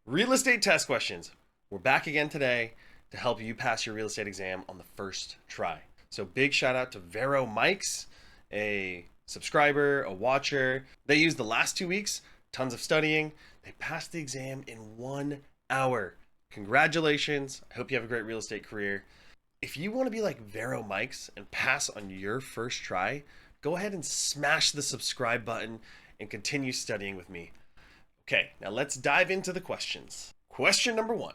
Real estate test questions. We're back again today to help you pass your real estate exam on the first try. So big shout out to Vero Mikes, a subscriber, a watcher. They used the last 2 weeks, tons of studying. They passed the exam in 1 hour. Congratulations. I hope you have a great real estate career. If you want to be like Vero Mikes and pass on your first try, go ahead and smash the subscribe button and continue studying with me. Okay, now let's dive into the questions. Question number 1.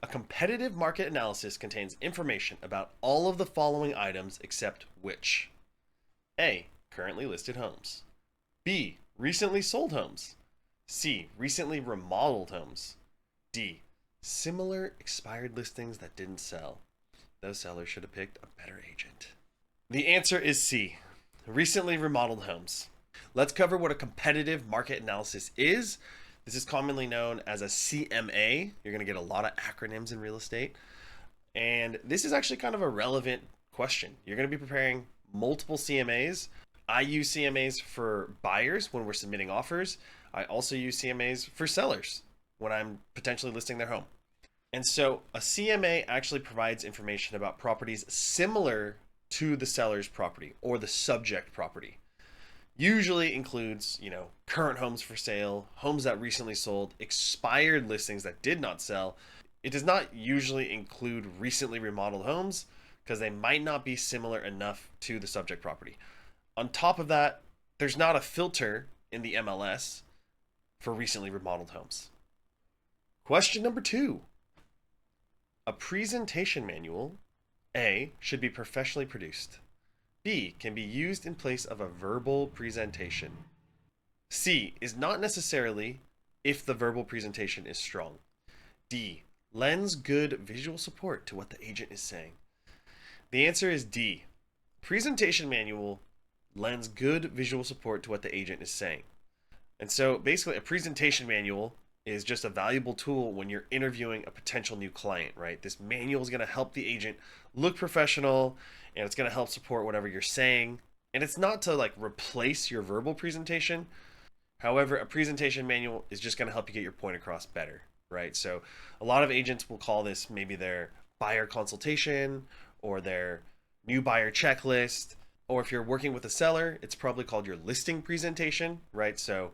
A competitive market analysis contains information about all of the following items except which? A. Currently listed homes. B. Recently sold homes. C. Recently remodeled homes. D. Similar expired listings that didn't sell. Those sellers should have picked a better agent. The answer is C. Recently remodeled homes. Let's cover what a competitive market analysis is. This is commonly known as a CMA. You're going to get a lot of acronyms in real estate. And this is actually kind of a relevant question. You're going to be preparing multiple CMAs. I use CMAs for buyers when we're submitting offers. I also use CMAs for sellers when I'm potentially listing their home. And so a CMA actually provides information about properties similar to the seller's property or the subject property. Usually includes, current homes for sale, homes that recently sold, expired listings that did not sell. It does not usually include recently remodeled homes because they might not be similar enough to the subject property. On top of that, there's not a filter in the MLS for recently remodeled homes. Question number 2. A presentation manual, A, should be professionally produced. B, can be used in place of a verbal presentation. C, is not necessarily if the verbal presentation is strong. D, lends good visual support to what the agent is saying. The answer is D. Presentation manual lends good visual support to what the agent is saying. And so basically a presentation manual is just a valuable tool when you're interviewing a potential new client, right? This manual is going to help the agent look professional and it's going to help support whatever you're saying. And it's not to replace your verbal presentation. However, a presentation manual is just going to help you get your point across better, right? So a lot of agents will call this maybe their buyer consultation or their new buyer checklist. Or if you're working with a seller, it's probably called your listing presentation, right? So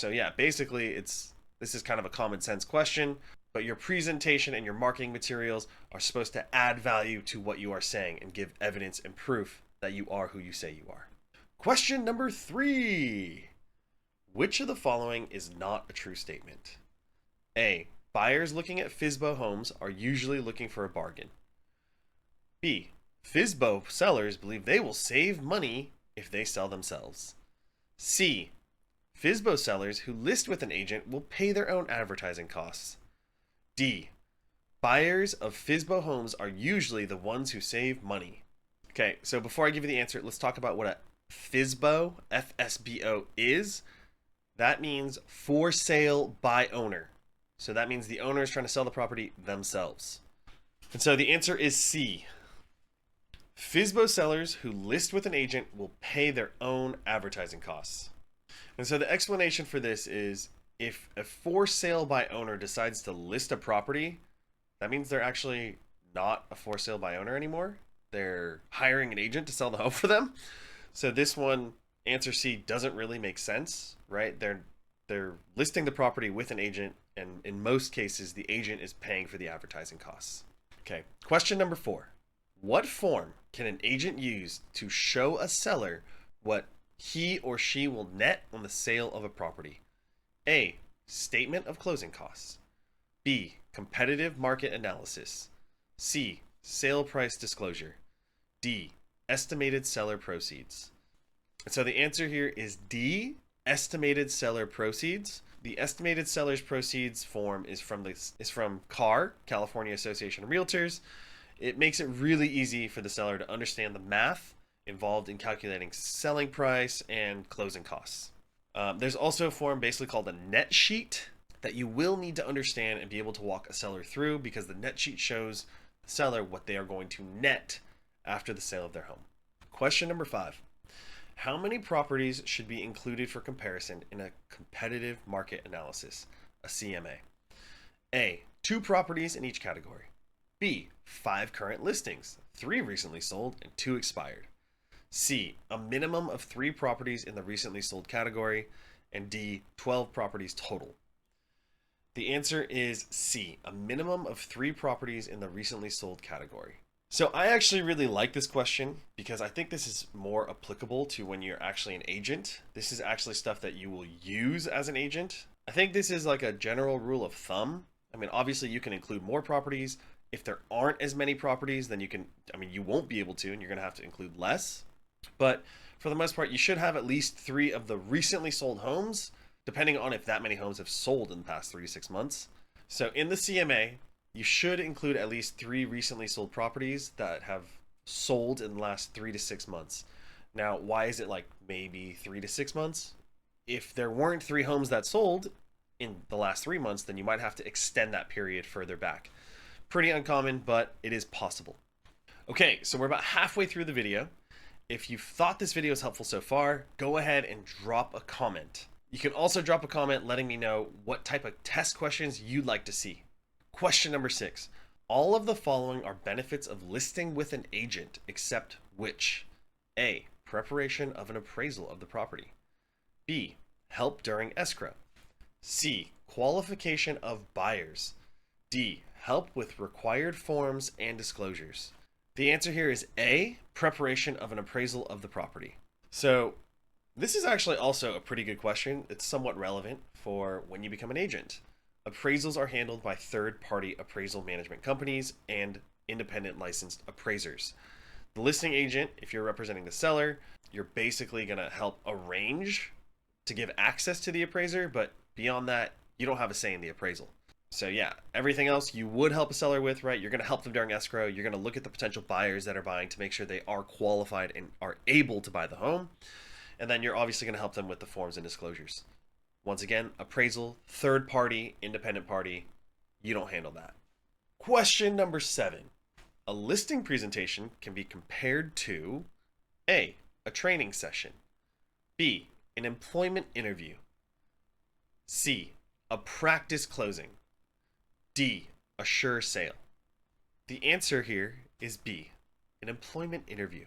yeah, basically this is kind of a common sense question, but your presentation and your marketing materials are supposed to add value to what you are saying and give evidence and proof that you are who you say you are. Question number 3. Which of the following is not a true statement? A. Buyers looking at FSBO homes are usually looking for a bargain. B. FSBO sellers believe they will save money if they sell themselves. C. FSBO sellers who list with an agent will pay their own advertising costs. D. Buyers of FSBO homes are usually the ones who save money. Okay, so before I give you the answer, let's talk about what a FSBO, FSBO is. That means for sale by owner. So that means the owner is trying to sell the property themselves. And so the answer is C. FSBO sellers who list with an agent will pay their own advertising costs. And so the explanation for this is if a for sale by owner decides to list a property, that means they're actually not a for sale by owner anymore. They're hiring an agent to sell the home for them. So this one, answer C, doesn't really make sense, right? They're listing the property with an agent, and in most cases, the agent is paying for the advertising costs. Okay, question number 4. What form can an agent use to show a seller what he or she will net on the sale of a property? A. Statement of closing costs. B. Competitive market analysis. C. Sale price disclosure. D. Estimated seller proceeds. And so the answer here is D. Estimated seller proceeds. The estimated seller's proceeds form is from CAR, California Association of Realtors. It makes it really easy for the seller to understand the math involved in calculating selling price and closing costs. There's also a form basically called a net sheet that you will need to understand and be able to walk a seller through because the net sheet shows the seller what they are going to net after the sale of their home. Question number 5. How many properties should be included for comparison in a competitive market analysis, a CMA? A, 2 properties in each category. B, 5 current listings, 3 recently sold and 2 expired. C, a minimum of 3 properties in the recently sold category. And D, 12 properties total. The answer is C, a minimum of 3 properties in the recently sold category. So I actually really like this question because I think this is more applicable to when you're actually an agent. This is actually stuff that you will use as an agent. I think this is like a general rule of thumb. I mean, obviously you can include more properties. If there aren't as many properties, then you won't be able to, and you're going to have to include less. But for the most part, you should have at least 3 of the recently sold homes, depending on if that many homes have sold in the past 3 to 6 months. So in the CMA, you should include at least 3 recently sold properties that have sold in the last 3 to 6 months. Now, why is it like maybe 3 to 6 months? If there weren't 3 homes that sold in the last 3 months, then you might have to extend that period further back. Pretty uncommon, but it is possible. Okay, so we're about halfway through the video. If you've thought this video is helpful so far, go ahead and drop a comment. You can also drop a comment letting me know what type of test questions you'd like to see. Question number 6. All of the following are benefits of listing with an agent, except which? A, preparation of an appraisal of the property. B, help during escrow. C, qualification of buyers. D, help with required forms and disclosures. The answer here is A, preparation of an appraisal of the property. So this is actually also a pretty good question. It's somewhat relevant for when you become an agent. Appraisals are handled by third-party appraisal management companies and independent licensed appraisers. The listing agent, if you're representing the seller, you're basically going to help arrange to give access to the appraiser, but beyond that, you don't have a say in the appraisal. So yeah, everything else you would help a seller with, right? You're going to help them during escrow. You're going to look at the potential buyers that are buying to make sure they are qualified and are able to buy the home. And then you're obviously going to help them with the forms and disclosures. Once again, appraisal, third party, independent party, you don't handle that. Question number 7. A listing presentation can be compared to A, a training session. B, an employment interview. C, a practice closing. D, a sure sale. The answer here is B, an employment interview.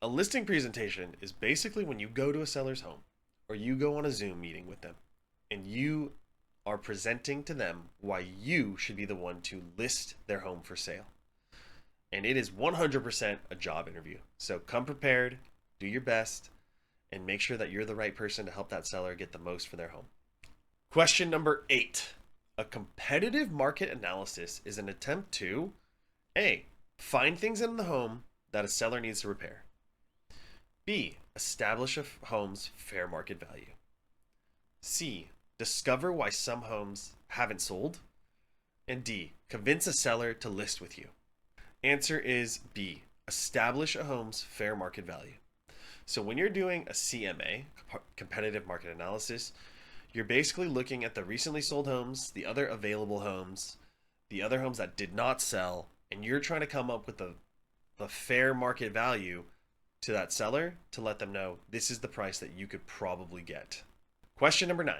A listing presentation is basically when you go to a seller's home or you go on a Zoom meeting with them and you are presenting to them why you should be the one to list their home for sale. And it is 100% a job interview. So come prepared, do your best, and make sure that you're the right person to help that seller get the most for their home. Question number 8. A competitive market analysis is an attempt to A, find things in the home that a seller needs to repair. B, establish a home's fair market value. C, discover why some homes haven't sold. And D, convince a seller to list with you. Answer is B, establish a home's fair market value. So when you're doing a CMA, competitive market analysis, you're basically looking at the recently sold homes, the other available homes, the other homes that did not sell, and you're trying to come up with the fair market value to that seller to let them know this is the price that you could probably get. Question number 9.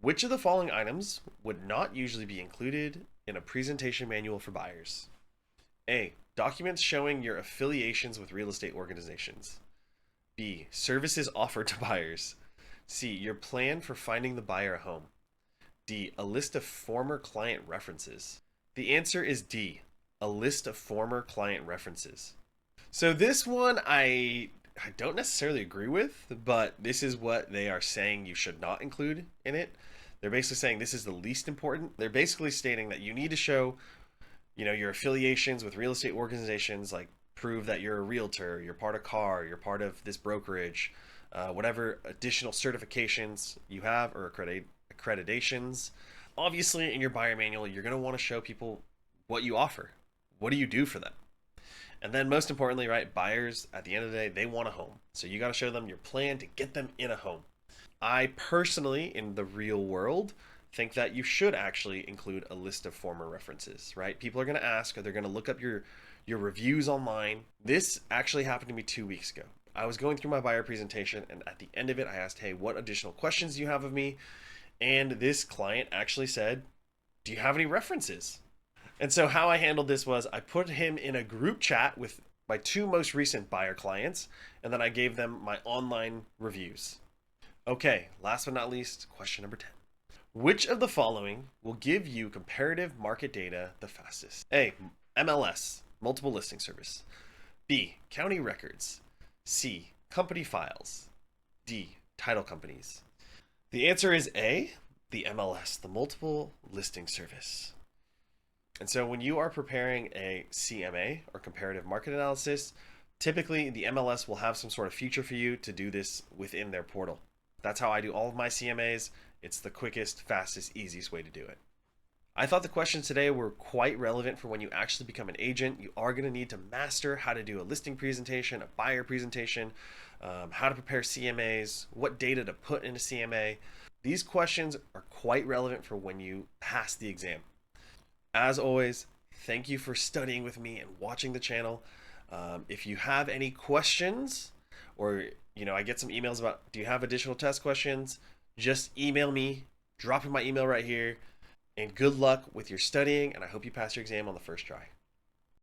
Which of the following items would not usually be included in a presentation manual for buyers? A, documents showing your affiliations with real estate organizations. B, services offered to buyers. C, your plan for finding the buyer a home. D, a list of former client references. The answer is D, a list of former client references. So this one I don't necessarily agree with, but this is what they are saying you should not include in it. They're basically saying this is the least important. They're basically stating that you need to show, your affiliations with real estate organizations, like prove that you're a realtor, you're part of CAR, you're part of this brokerage, whatever additional certifications you have or accreditations. Obviously, in your buyer manual, you're going to want to show people what you offer. What do you do for them? And then most importantly, right, buyers, at the end of the day, they want a home. So you got to show them your plan to get them in a home. I personally, in the real world, think that you should actually include a list of former references, right? People are going to ask, or they're going to look up your reviews online. This actually happened to me 2 weeks ago. I was going through my buyer presentation, and at the end of it, I asked, hey, what additional questions do you have of me? And this client actually said, do you have any references? And so how I handled this was I put him in a group chat with my two most recent buyer clients, and then I gave them my online reviews. Okay, last but not least, question number 10. Which of the following will give you comparative market data the fastest? A, MLS, multiple listing service. B, county records. C, company files. D, title companies. The answer is A, the MLS, the multiple listing service. And so when you are preparing a CMA or comparative market analysis, typically the MLS will have some sort of feature for you to do this within their portal. That's how I do all of my CMAs. It's the quickest, fastest, easiest way to do it. I thought the questions today were quite relevant for when you actually become an agent. You are going to need to master how to do a listing presentation, a buyer presentation, how to prepare CMAs, what data to put in a CMA. These questions are quite relevant for when you pass the exam. As always, thank you for studying with me and watching the channel. If you have any questions, or I get some emails about, do you have additional test questions? Just email me, drop in my email right here, and good luck with your studying, and I hope you pass your exam on the first try.